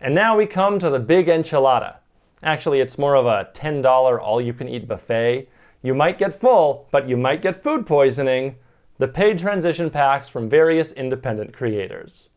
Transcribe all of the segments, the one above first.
And now we come to the big enchilada. Actually, it's more of a $10 all-you-can-eat buffet. You might get full, but you might get food poisoning. The paid transition packs from various independent creators.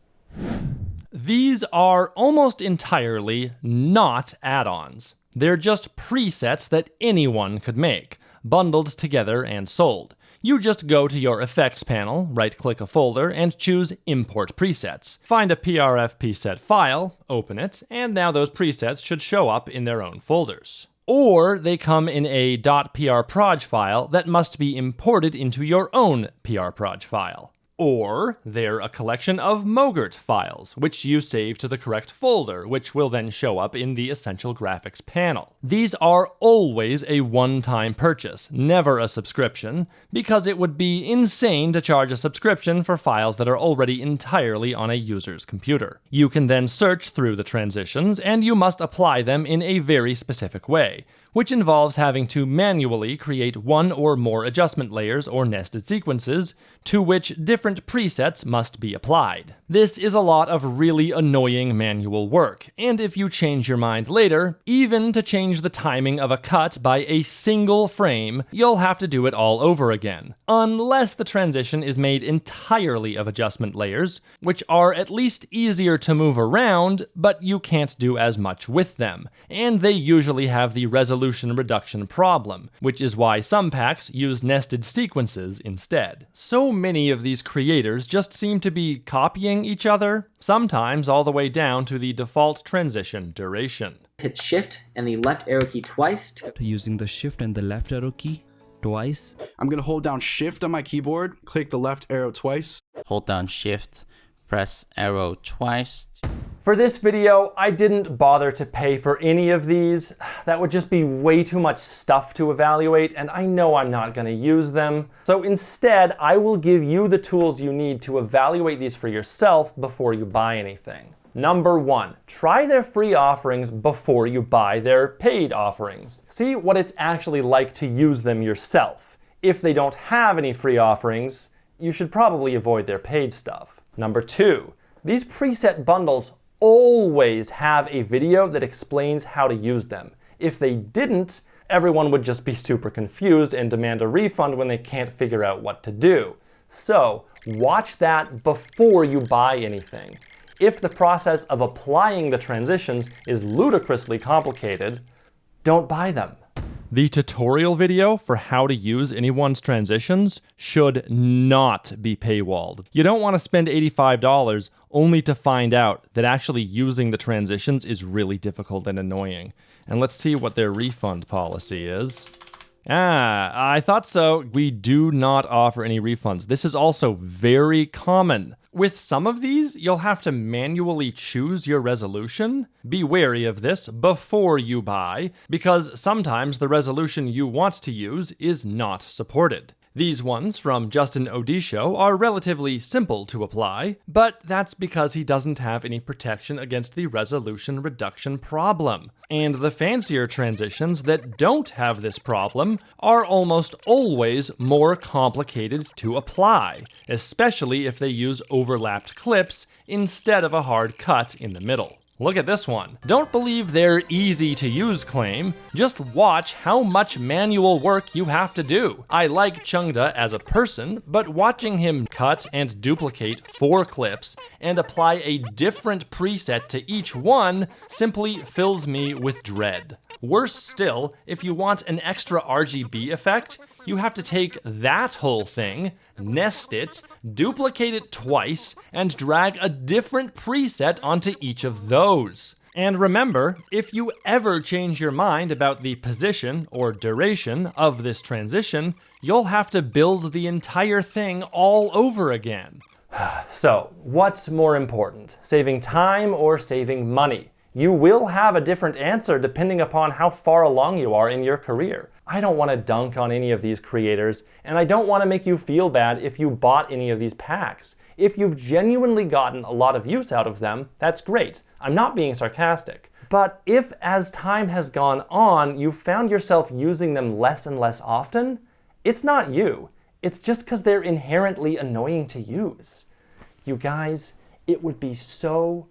These are almost entirely not add-ons. They're just presets that anyone could make, bundled together and sold. You just go to your effects panel, right-click a folder, and choose Import Presets. Find a PRF preset file, open it, and now those presets should show up in their own folders. Or they come in a .prproj file that must be imported into your own prproj file. Or they're a collection of Mogurt files, which you save to the correct folder, which will then show up in the Essential Graphics panel. These are always a one-time purchase, never a subscription, because it would be insane to charge a subscription for files that are already entirely on a user's computer. You can then search through the transitions, and you must apply them in a very specific way, which involves having to manually create one or more adjustment layers or nested sequences to which different presets must be applied. This is a lot of really annoying manual work, and if you change your mind later, even to change the timing of a cut by a single frame, you'll have to do it all over again, unless the transition is made entirely of adjustment layers, which are at least easier to move around, but you can't do as much with them, and they usually have the resolution reduction problem, which is why some packs use nested sequences instead. So many of these creators just seem to be copying each other, sometimes all the way down to the default transition duration. Hit Shift and the left arrow key twice. Using the Shift and the left arrow key twice. I'm going to hold down Shift on my keyboard, click the left arrow twice. Hold down Shift, press arrow twice. For this video, I didn't bother to pay for any of these. That would just be way too much stuff to evaluate, and I know I'm not going to use them. So instead, I will give you the tools you need to evaluate these for yourself before you buy anything. Number 1, try their free offerings before you buy their paid offerings. See what it's actually like to use them yourself. If they don't have any free offerings, you should probably avoid their paid stuff. Number 2, these preset bundles always have a video that explains how to use them. If they didn't, everyone would just be super confused and demand a refund when they can't figure out what to do. So, watch that before you buy anything. If the process of applying the transitions is ludicrously complicated, don't buy them. The tutorial video for how to use anyone's transitions should not be paywalled. You don't want to spend $85 only to find out that actually using the transitions is really difficult and annoying. And let's see what their refund policy is. I thought so. We do not offer any refunds. This is also very common. With some of these, you'll have to manually choose your resolution. Be wary of this before you buy, because sometimes the resolution you want to use is not supported. These ones from Justin Odisho are relatively simple to apply, but that's because he doesn't have any protection against the resolution reduction problem. And the fancier transitions that don't have this problem are almost always more complicated to apply, especially if they use overlapped clips instead of a hard cut in the middle. Look at this one. Don't believe their easy to use claim, just watch how much manual work you have to do. I like Chungda as a person, but watching him cut and duplicate 4 clips and apply a different preset to each one simply fills me with dread. Worse still, if you want an extra RGB effect, you have to take that whole thing, nest it, duplicate it twice, and drag a different preset onto each of those. And remember, if you ever change your mind about the position or duration of this transition, you'll have to build the entire thing all over again. So, what's more important, saving time or saving money? You will have a different answer depending upon how far along you are in your career. I don't want to dunk on any of these creators, and I don't want to make you feel bad if you bought any of these packs. If you've genuinely gotten a lot of use out of them, that's great. I'm not being sarcastic. But if, as time has gone on, you found yourself using them less and less often, it's not you. It's just because they're inherently annoying to use. You guys, it would be so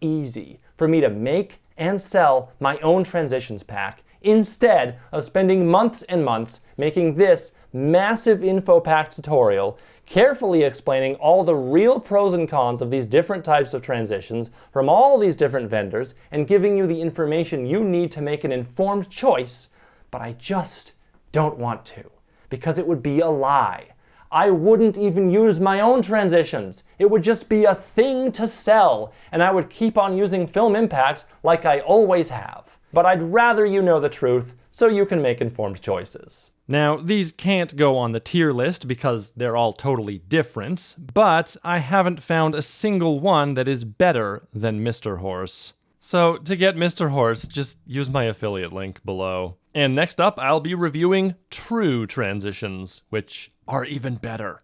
easy for me to make and sell my own transitions pack instead of spending months and months making this massive info pack tutorial, carefully explaining all the real pros and cons of these different types of transitions from all these different vendors and giving you the information you need to make an informed choice, but I just don't want to, because it would be a lie. I wouldn't even use my own transitions. It would just be a thing to sell, and I would keep on using Film Impact like I always have. But I'd rather you know the truth so you can make informed choices. Now, these can't go on the tier list because they're all totally different, but I haven't found a single one that is better than Mr. Horse. So to get Mr. Horse, just use my affiliate link below. And next up, I'll be reviewing true transitions, which are even better,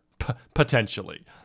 potentially.